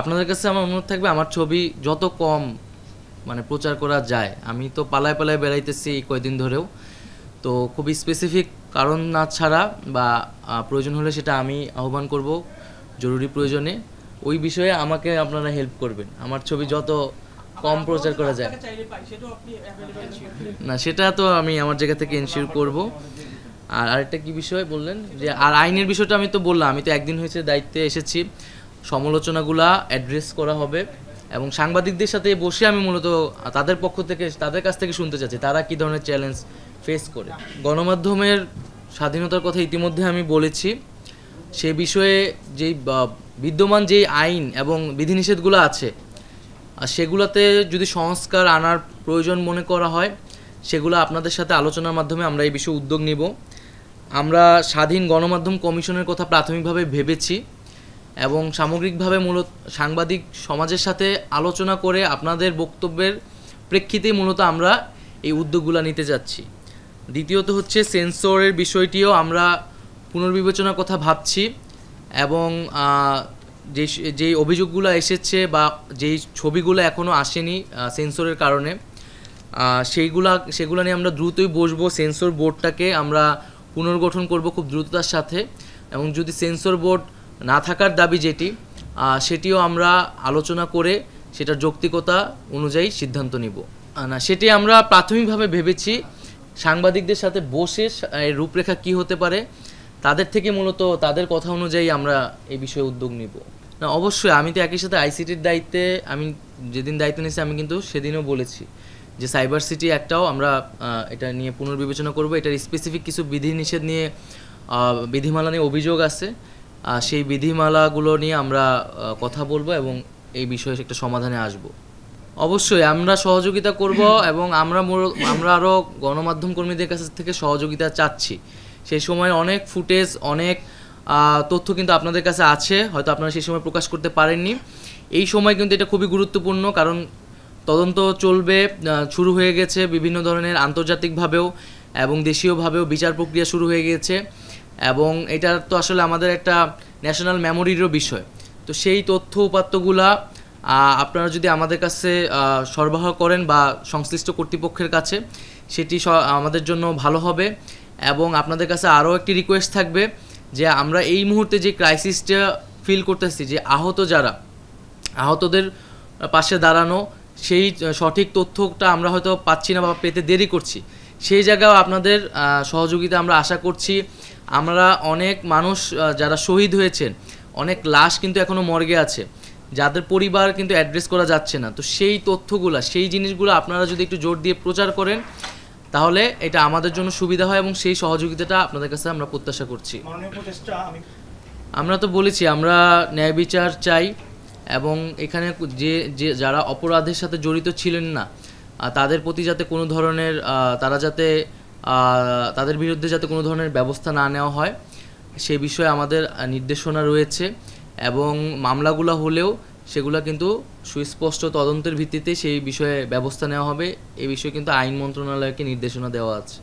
আপনাদের কাছে আমার অনুরোধ থাকবে আমার ছবি যত কম মানে প্রচার করা যায়। আমি তো পালায় পালায় বেড়াইতেছি এই কয়দিন ধরেও, তো খুবই স্পেসিফিক কারণ না ছাড়া বা প্রয়োজন হলে সেটা আমি আহ্বান করব জরুরি প্রয়োজনে, ওই বিষয়ে আমাকে আপনারা হেল্প করবেন আমার ছবি যত কম প্রচার করা যায়। না সেটা তো আমি আমার জায়গা থেকে এনশিওর করব। আর আরেকটা কি বিষয় বললেন যে আর আইনের বিষয়টা আমি তো বললাম, আমি তো একদিন হয়েছে দায়িত্বে এসেছি, সমালোচনাগুলা অ্যাড্রেস করা হবে এবং সাংবাদিকদের সাথে বসে আমি মূলত তাদের পক্ষ থেকে তাদের কাছ থেকে শুনতে চাচ্ছি তারা কী ধরনের চ্যালেঞ্জ ফেস করে। গণমাধ্যমের স্বাধীনতার কথা ইতিমধ্যে আমি বলেছি, সে বিষয়ে যেই বিদ্যমান যেই আইন এবং বিধিনিষেধগুলো আছে সেগুলোতে যদি সংস্কার আনার প্রয়োজন মনে করা হয় সেগুলো আপনাদের সাথে আলোচনার মাধ্যমে আমরা এই বিষয়ে উদ্যোগ নিব। আমরা স্বাধীন গণমাধ্যম কমিশনের কথা প্রাথমিকভাবে ভেবেছি এবং সামগ্রিকভাবে মূলত সাংবাদিক সমাজের সাথে আলোচনা করে আপনাদের বক্তব্যের প্রেক্ষিতেই মূলত আমরা এই উদ্যোগগুলো নিতে যাচ্ছি। দ্বিতীয়ত হচ্ছে সেন্সরের বিষয়টিও আমরা পুনর্বিবেচনার কথা ভাবছি এবং যেই অভিযোগগুলো এসেছে বা যেই ছবিগুলো এখনও আসেনি সেন্সরের কারণে সেগুলো নিয়ে আমরা দ্রুতই বসবো। সেন্সর বোর্ডটাকে আমরা পুনর্গঠন করব খুব দ্রুততার সাথে এবং যদি সেন্সর বোর্ড না থাকার দাবি যেটি সেটিও আমরা আলোচনা করে সেটার যৌক্তিকতা অনুযায়ী সিদ্ধান্ত নিব। না সেটি আমরা প্রাথমিকভাবে ভেবেছি সাংবাদিকদের সাথে বসে রূপরেখা কি হতে পারে তাদের থেকে মূলত তাদের কথা অনুযায়ী আমরা এই বিষয়ে উদ্যোগ নিব। না অবশ্যই আমি তো একই সাথে আইসিটির দায়িত্বে আমি যেদিন দায়িত্ব নিয়েছি আমি কিন্তু সেদিনও বলেছি যে সাইবার সিটি একটাও আমরা এটা নিয়ে পুনর্বিবেচনা করব। এটার স্পেসিফিক কিছু বিধিনিষেধ নিয়ে বিধিমালা নিয়ে অভিযোগ আছে, সেই বিধিমালাগুলো নিয়ে আমরা কথা বলবো এবং এই বিষয়ে একটা সমাধানে আসব। অবশ্যই আমরা সহযোগিতা করব এবং আমরা আরও গণমাধ্যম কর্মীদের কাছ থেকে সহযোগিতা চাচ্ছি। সেই সময় অনেক ফুটেজ অনেক তথ্য কিন্তু আপনাদের কাছে আছে, হয়তো আপনারা সেই সময় প্রকাশ করতে পারেননি। এই সময় কিন্তু এটা খুবই গুরুত্বপূর্ণ কারণ তদন্ত চলবে, শুরু হয়ে গেছে বিভিন্ন ধরনের আন্তর্জাতিকভাবেও এবং দেশীয়ভাবেও বিচার প্রক্রিয়া শুরু হয়ে গেছে এবং এটা তো আসলে আমাদের একটা ন্যাশনাল মেমোরিরও বিষয়। তো সেই তথ্য উপাত্তগুলা আপনারা যদি আমাদের কাছে সরবরাহ করেন বা সংশ্লিষ্ট কর্তৃপক্ষের কাছে সেটি আমাদের জন্য ভালো হবে। এবং আপনাদের কাছে আরও একটি রিকোয়েস্ট থাকবে যে আমরা এই মুহূর্তে যে ক্রাইসিসটা ফিল করতেছি, যে আহতদের পাশে দাঁড়ানো, সেই সঠিক তথ্যটা আমরা হয়তো পাচ্ছি না বা পেতে দেরি করছি, সেই জায়গাও আপনাদের সহযোগিতা আমরা আশা করছি। আমরা অনেক মানুষ যারা শহীদ হয়েছেন, অনেক লাশ কিন্তু এখনও মর্গে আছে যাদের পরিবার কিন্তু অ্যাড্রেস করা যাচ্ছে না। তো সেই তথ্যগুলো সেই জিনিসগুলো আপনারা যদি একটু জোর দিয়ে প্রচার করেন তাহলে এটা আমাদের জন্য সুবিধা হয় এবং সেই সহযোগিতাটা আপনাদের কাছে আমরা প্রত্যাশা করছি। আমরা তো বলেছি আমরা ন্যায় বিচার চাই এবং এখানে যে যারা অপরাধের সাথে জড়িত ছিলেন না তাদের প্রতি যাতে কোনো ধরনের তাদের বিরুদ্ধে যাতে কোনো ধরনের ব্যবস্থা না নেওয়া হয় সে বিষয়ে আমাদের নির্দেশনা রয়েছে এবং মামলাগুলো হলেও সেগুলো কিন্তু সুস্পষ্ট তদন্তের ভিত্তিতে সেই বিষয়ে ব্যবস্থা নেওয়া হবে। এই বিষয়ে কিন্তু আইন মন্ত্রণালয়কে নির্দেশনা দেওয়া আছে।